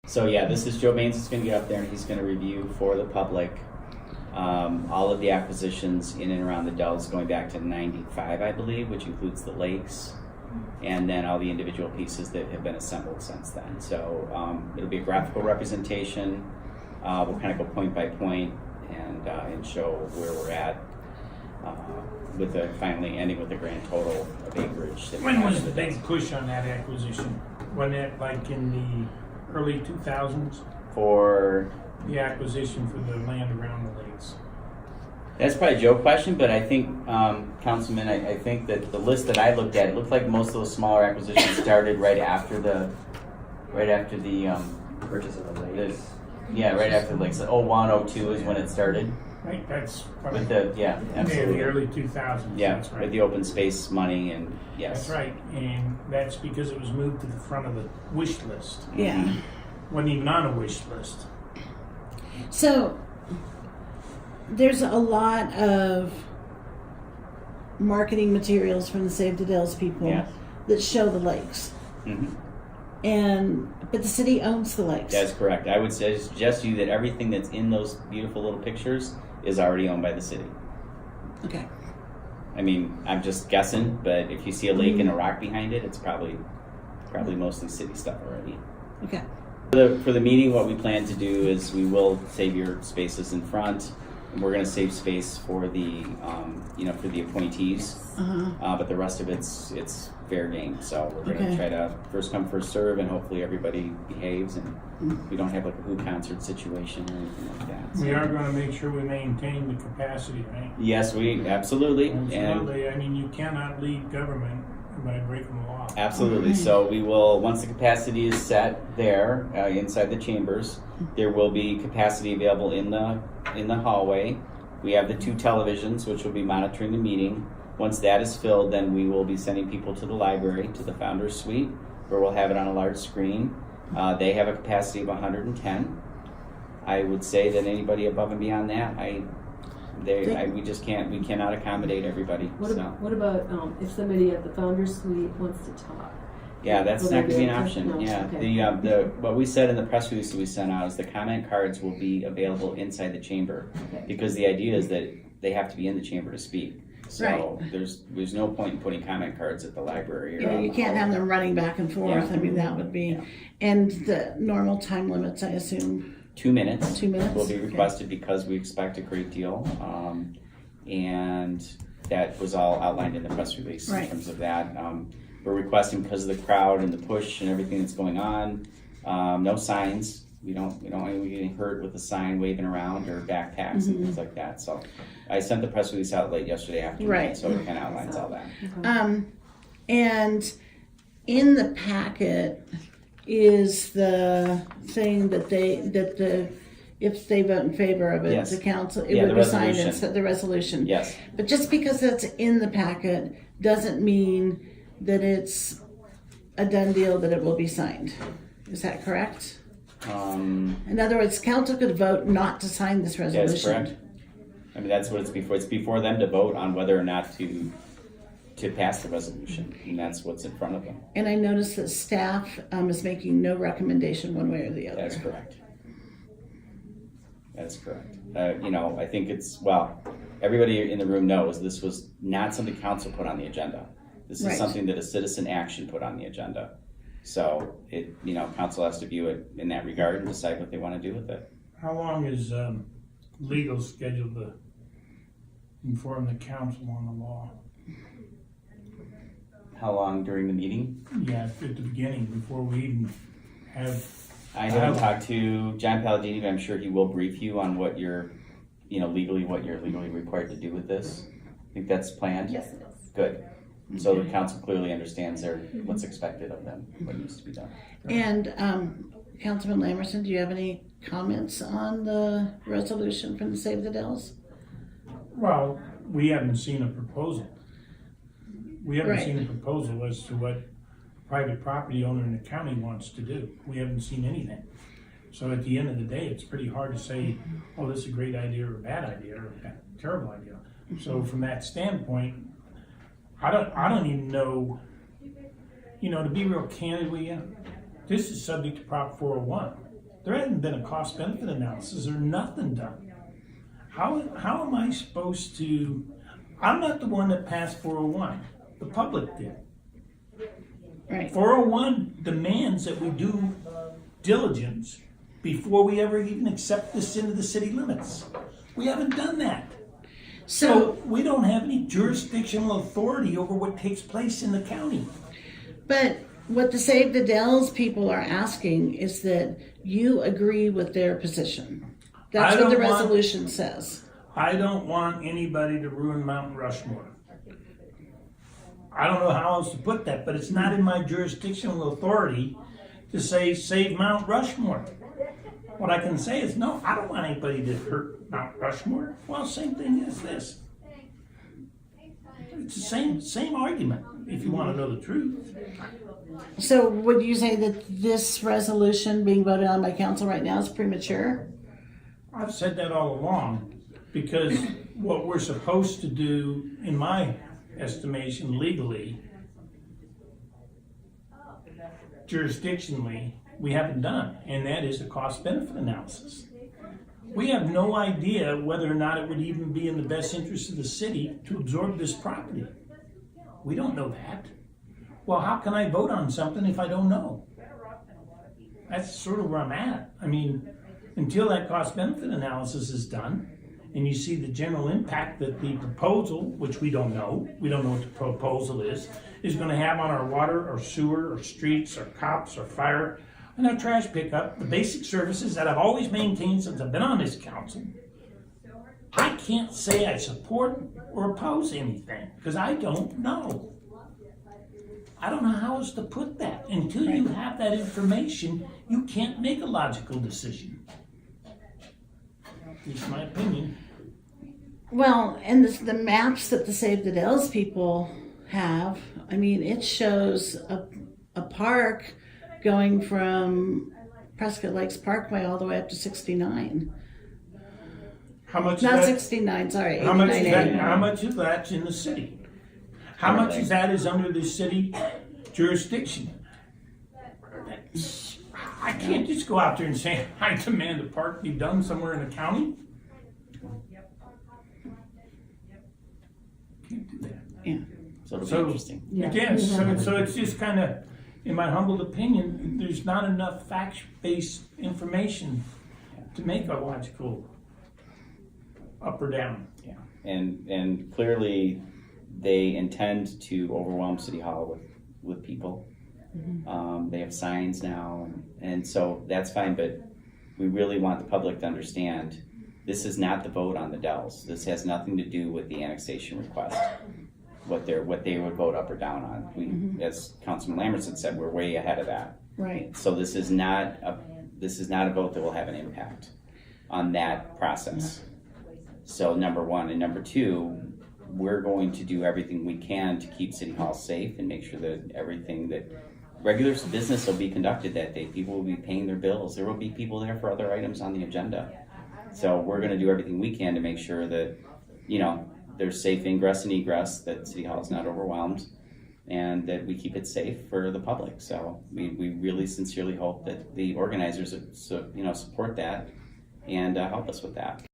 So yeah, this is Joe Baines is going to get up there and he's going to review for the public all of the acquisitions in and around the Dells going back to '95, I believe, which includes the lakes, and then all the individual pieces that have been assembled since then. So it'll be a graphical representation. We'll kind of go point by point and show where we're at, with the finally ending with the grand total of acreage. When was the big push on that acquisition? Wasn't it like in the early 2000s? For the acquisition for the land around the lakes? That's probably a Joe question, but I think, Councilman, I think that the list that I looked at, it looked like most of those smaller acquisitions started right after the Purchase of the lakes. Yeah, right after the lakes. 01, 02 is when it started. Right, that's With the, yeah, absolutely. the early 2000s. Yeah, that's right. with the open space money and yes. That's right, and that's because it was moved to the front of the wish list. Yeah. Wasn't even on a wish list. So there's a lot of marketing materials from the Save the Dells people Yes. that show the lakes. Mm-hmm. But the city owns the lakes. That's correct. I would suggest to you that everything that's in those beautiful little pictures is already owned by the city. Okay. I mean, I'm just guessing, but if you see a lake and a rock behind it, it's probably mostly city stuff already. Okay. For the meeting, what we plan to do is we will save your spaces in front, and we're going to save space for the, for the appointees. But the rest of it's fair game. So we're going to try to first come, first serve, and hopefully everybody behaves, and we don't have like a Who concert situation or anything like that. So. We are going to make sure we maintain the capacity, right? Yes, we absolutely. Absolutely. I mean, you cannot lead government by breaking the law. Absolutely. So we will, once the capacity is set there inside the chambers, there will be capacity available in the hallway. We have the 2 televisions which will be monitoring the meeting. Once that is filled, then we will be sending people to the library, to the Founders Suite, where we'll have it on a large screen. They have a capacity of 110. I would say that anybody above and beyond that, we cannot accommodate everybody. What about if somebody at the Founders Suite wants to talk? Yeah, that's Will not going to they be an be option. no, Yeah, okay. the what we said in the press release that we sent out is the comment cards will be available inside the chamber, Okay. because the idea is that they have to be in the chamber to speak. So there's no point in putting comment cards at the library. Or Yeah, you can't have them running back and forth. Yeah. I mean, that would be. And the normal time limits, I assume. 2 minutes. 2 minutes? Will be requested because we expect a great deal, and that was all outlined in the press release in terms of that. We're requesting because of the crowd and the push and everything that's going on. No signs. We don't want anyone getting hurt with a sign waving around or backpacks and things like that. So I sent the press release out late yesterday afternoon, so it kind of outlines all that. And in the packet is the thing that if they vote in favor of it, Yes. the council, it Yeah, would the be signed resolution. as the resolution. Yes. But just because that's in the packet doesn't mean that it's a done deal that it will be signed. Is that correct? In other words, council could vote not to sign this resolution. That's correct. I mean, that's what it's before. It's before them to vote on whether or not to pass the resolution, and that's what's in front of them. And I noticed that staff is making no recommendation one way or the other. That's correct. That's correct. I think everybody in the room knows this was not something council put on the agenda. This is something that a citizen action put on the agenda. So council has to view it in that regard and decide what they want to do with it. How long is legal scheduled to inform the council on the law? How long during the meeting? Yeah, at the beginning, before we even have. I haven't talked to John Palladini, but I'm sure he will brief you on what you're legally required to do with this. I think that's planned. Yes, it is. Good. So the council clearly understands what's expected of them, what needs to be done. And Councilman Lamerson, do you have any comments on the resolution from the Save the Dells? Well, we haven't seen a proposal. We haven't Right. seen a proposal as to what a private property owner in the county wants to do. We haven't seen anything. So at the end of the day, it's pretty hard to say, oh, this is a great idea or a bad idea or a terrible idea. So from that standpoint, I don't even know, to be real candid with you, This is subject to Prop 401. There hasn't been a cost benefit analysis or nothing done. How am I supposed to, I'm not the one that passed 401. The public did. Right. 401 demands that we do diligence before we ever even accept this into the city limits. We haven't done that. So we don't have any jurisdictional authority over what takes place in the county. But what the Save the Dells people are asking is that you agree with their position. That's what the resolution says. I don't want anybody to ruin Mount Rushmore. I don't know how else to put that, but it's not in my jurisdictional authority to say save Mount Rushmore. What I can say is, no, I don't want anybody to hurt Mount Rushmore. Well, same thing as this. It's the same argument, if you want to know the truth. So would you say that this resolution being voted on by council right now is premature? I've said that all along, because what we're supposed to do, in my estimation, legally, jurisdictionally, we haven't done, and that is a cost-benefit analysis. We have no idea whether or not it would even be in the best interest of the city to absorb this property. We don't know that. Well, how can I vote on something if I don't know? That's sort of where I'm at. I mean, until that cost-benefit analysis is done, and you see the general impact that the proposal, which we don't know what the proposal is going to have on our water, our sewer, our streets, our cops, our fire, and our trash pickup, the basic services that I've always maintained since I've been on this council. I can't say I support or oppose anything, because I don't know. I don't know how else to put that. Until you have that information, you can't make a logical decision. At least my opinion. Well, and the maps that the Save the Dells people have, I mean, it shows a park going from Prescott Lakes Parkway all the way up to 69. How much? Not of that, 69, sorry. how much is 89, that? 89. How much of that's in the city? How much of that is under the city jurisdiction? I can't just go out there and say I demand a park be done somewhere in the county. Can't do that. Yeah. So it'll be So- interesting. Yeah. Again, so it's just kind of, in my humble opinion, there's not enough fact-based information to make a logical up or down. Yeah, and clearly they intend to overwhelm City Hall with people. They have signs now, and so that's fine, but we really want the public to understand this is not the vote on the Dells. This has nothing to do with the annexation request, what they would vote up or down on. We, as Councilman Lamerson said, we're way ahead of that. Right. So this is not a vote that will have an impact on that process. So number one, and number two, we're going to do everything we can to keep City Hall safe and make sure that everything that regular business will be conducted that day. People will be paying their bills. There will be people there for other items on the agenda. So we're going to do everything we can to make sure that, there's safe ingress and egress, that City Hall is not overwhelmed, and that we keep it safe for the public. So we really sincerely hope that the organizers support that and help us with that.